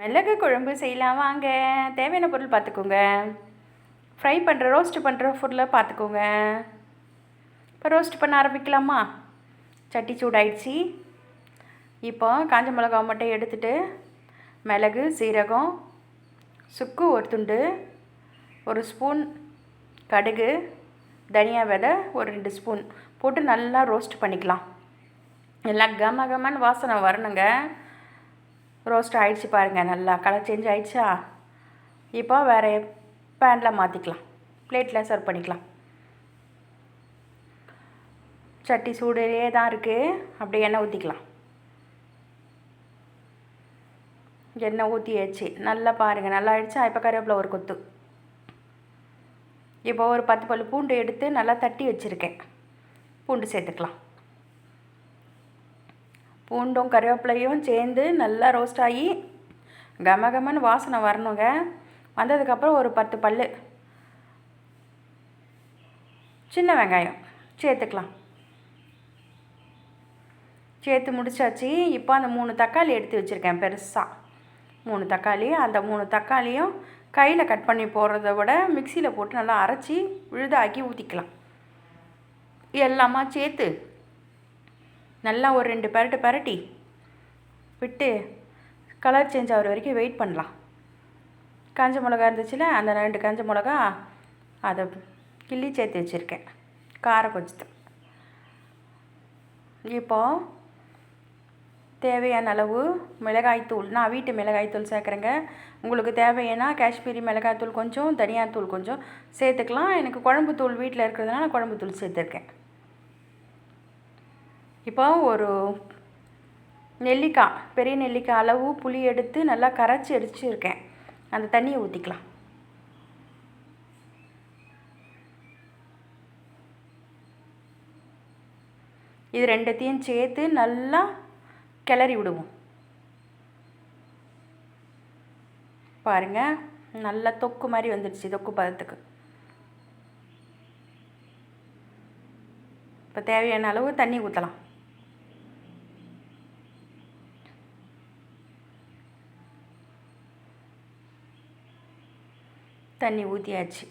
மிளகு குழம்பு செய்யலாம் வாங்க. தேவையான பொருள் பார்த்துக்கோங்க. ஃப்ரை பண்ணுற ரோஸ்ட் பண்ணுற பொருளை பார்த்துக்கோங்க. இப்போ ரோஸ்ட் பண்ண ஆரம்பிக்கலாமா? சட்டி சூடாயிடுச்சு. இப்போ காஞ்ச மிளகா மட்டும் எடுத்துகிட்டு மிளகு, சீரகம், சுக்கு ஒரு துண்டு, ஒரு ஸ்பூன் கடுகு, தனியா விதை ஒரு 2 ஸ்பூன் போட்டு நல்லா ரோஸ்ட் பண்ணிக்கலாம். எல்லாம் கமன்னு வாசனை வரணுங்க. ரோஸ்ட் ஆகிடுச்சு பாருங்கள், நல்லா கலர் சேஞ்ச் ஆகிடுச்சா? இப்போ வேறு பேனில் மாற்றிக்கலாம், பிளேட்டில் சர்வ் பண்ணிக்கலாம். சட்டி சூடுலேயே தான் இருக்குது. அப்படியே எண்ணெய் ஊற்றிக்கலாம். எண்ணெய் ஊற்றியாச்சு, நல்லா பாருங்கள், நல்லா ஆகிடுச்சா? இப்போ கருவேப்பிலை ஒரு கொத்து. இப்போ ஒரு 10 பல் பூண்டு எடுத்து நல்லா தட்டி வச்சுருக்கேன். பூண்டு சேர்த்துக்கலாம். பூண்டும் கருவேப்பிலையும் சேர்ந்து நல்லா ரோஸ்ட் ஆகி கமன்னு வாசனை வரணுங்க. வந்ததுக்கப்புறம் ஒரு 10 பல் சின்ன வெங்காயம் சேர்த்துக்கலாம். சேர்த்து முடிச்சாச்சு. இப்போ அந்த 3 தக்காளி எடுத்து வச்சுருக்கேன் பெருசாக. 3 தக்காளி. அந்த 3 தக்காளியும் கையில் கட் பண்ணி போடுறத விட மிக்சியில் போட்டு நல்லா அரைச்சி விழுதாக்கி ஊற்றிக்கலாம். எல்லாமா சேர்த்து நல்லா ஒரு 2 பரட்டி விட்டு கலர் சேஞ்ச் ஆகிற வரைக்கும் வெயிட் பண்ணலாம். காஞ்ச மிளகா இருந்துச்சுல, அந்த 2 காஞ்ச மிளகா அதை கிள்ளி சேர்த்து வச்சுருக்கேன், காரம் கொஞ்சம். இப்போது தேவையான அளவு மிளகாய்த்தூள், நான் வீட்டு மிளகாய்த்தூள் சேர்க்குறேங்க. உங்களுக்கு தேவைன்னா காஷ்மீரி மிளகாய்த்தூள் கொஞ்சம், தனியாத்தூள் கொஞ்சம் சேர்த்துக்கலாம். எனக்கு குழம்புத்தூள் வீட்டில் இருக்கிறதுனால குழம்புத்தூள் சேர்த்துருக்கேன். இப்போ ஒரு நெல்லிக்காய், பெரிய நெல்லிக்காய் அளவு புளி எடுத்து நல்லா கரைச்சி அடிச்சுருக்கேன். அந்த தண்ணியை ஊற்றிக்கலாம். இது ரெண்டுத்தையும் சேர்த்து நல்லா கிளறி விடுவோம். பாருங்கள், நல்லா தொக்கு மாதிரி வந்துடுச்சு, தொக்கு பதத்துக்கு. இப்போ தேவையான அளவு தண்ணி ஊற்றலாம். தண்ணி ஊற்றியாச்சு.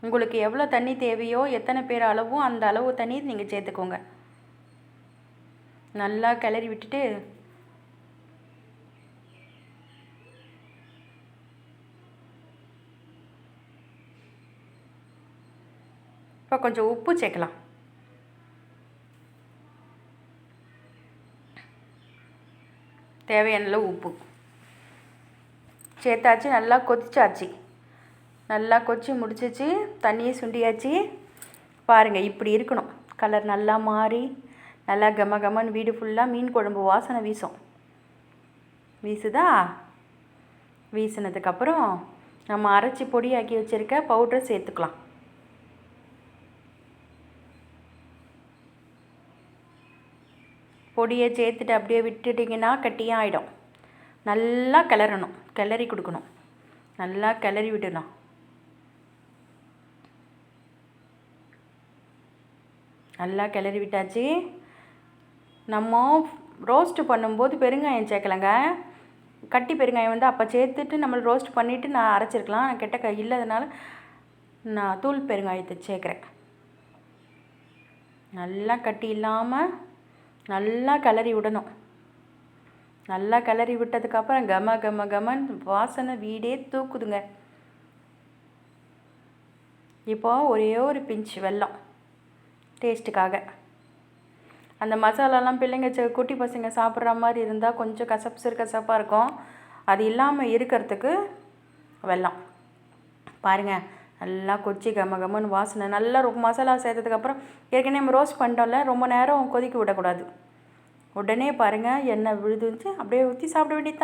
உங்களுக்கு எவ்வளோ தண்ணி தேவையோ, எத்தனை பேர் அளவும் அந்த அளவு தண்ணி நீங்கள் சேர்த்துக்கோங்க. நல்லா கிளறி விட்டுட்டு இப்போ கொஞ்சம் உப்பு சேர்க்கலாம். தேவையான அளவு உப்பு சேர்த்தாச்சு. நல்லா கொதிச்சாச்சு. நல்லா கொதிச்சு முடிச்சிச்சு. தண்ணியை சுண்டியாச்சு. பாருங்கள், இப்படி இருக்கணும். கலர் நல்லா மாறி நல்லா கமன்னு வீடு ஃபுல்லாக மீன் குழம்பு வாசனை வீசுதா? வீசினதுக்கப்புறம் நம்ம அரைச்சி பொடியாக்கி வச்சுருக்க பவுட்ரை சேர்த்துக்கலாம். பொடியை சேர்த்துட்டு அப்படியே விட்டுட்டிங்கன்னா கட்டியாக ஆகிடும். நல்லா கிளறணும், கிளறி கொடுக்கணும். நல்லா கிளறி விடணும். நல்லா கிளறி விட்டாச்சு. நம்ம ரோஸ்ட்டு பண்ணும்போது பெருங்காயம் சேர்க்கலைங்க. கட்டி பெருங்காயம் வந்து அப்போ சேர்த்துட்டு நம்ம ரோஸ்ட் பண்ணிவிட்டு நான் அரைச்சிருக்கலாம். நான் கெட்ட இல்லாதனால நான் தூள் பெருங்காயத்தை சேர்க்குறேன். நல்லா கட்டி இல்லாமல் நல்லா கிளறி விடணும். நல்லா கிளறி விட்டதுக்கப்புறம் கமன் வாசனை வீடே தூக்குதுங்க. இப்போது ஒரே ஒரு பிஞ்ச் வெல்லம் டேஸ்ட்டுக்காக. அந்த மசாலாலாம் பிள்ளைங்க குட்டி பசங்க சாப்பிட்ற மாதிரி இருந்தால் கொஞ்சம் கசப்பாக இருக்கும். அது இல்லாமல் இருக்கிறதுக்கு வெல்லம். பாருங்கள், நல்லா கொச்சி கமன்னு வாசனை. நல்லா ரொம்ப மசாலா சேர்த்ததுக்கப்புறம் ஏற்கனவே நம்ம ரோஸ்ட் பண்ணிட்டோம்ல, ரொம்ப நேரம் கொதிக்க விடக்கூடாது. உடனே பாருங்கள், எண்ணெய் விழுதுச்சு, அப்படியே ஊற்றி சாப்பிட வேண்டியது தான்.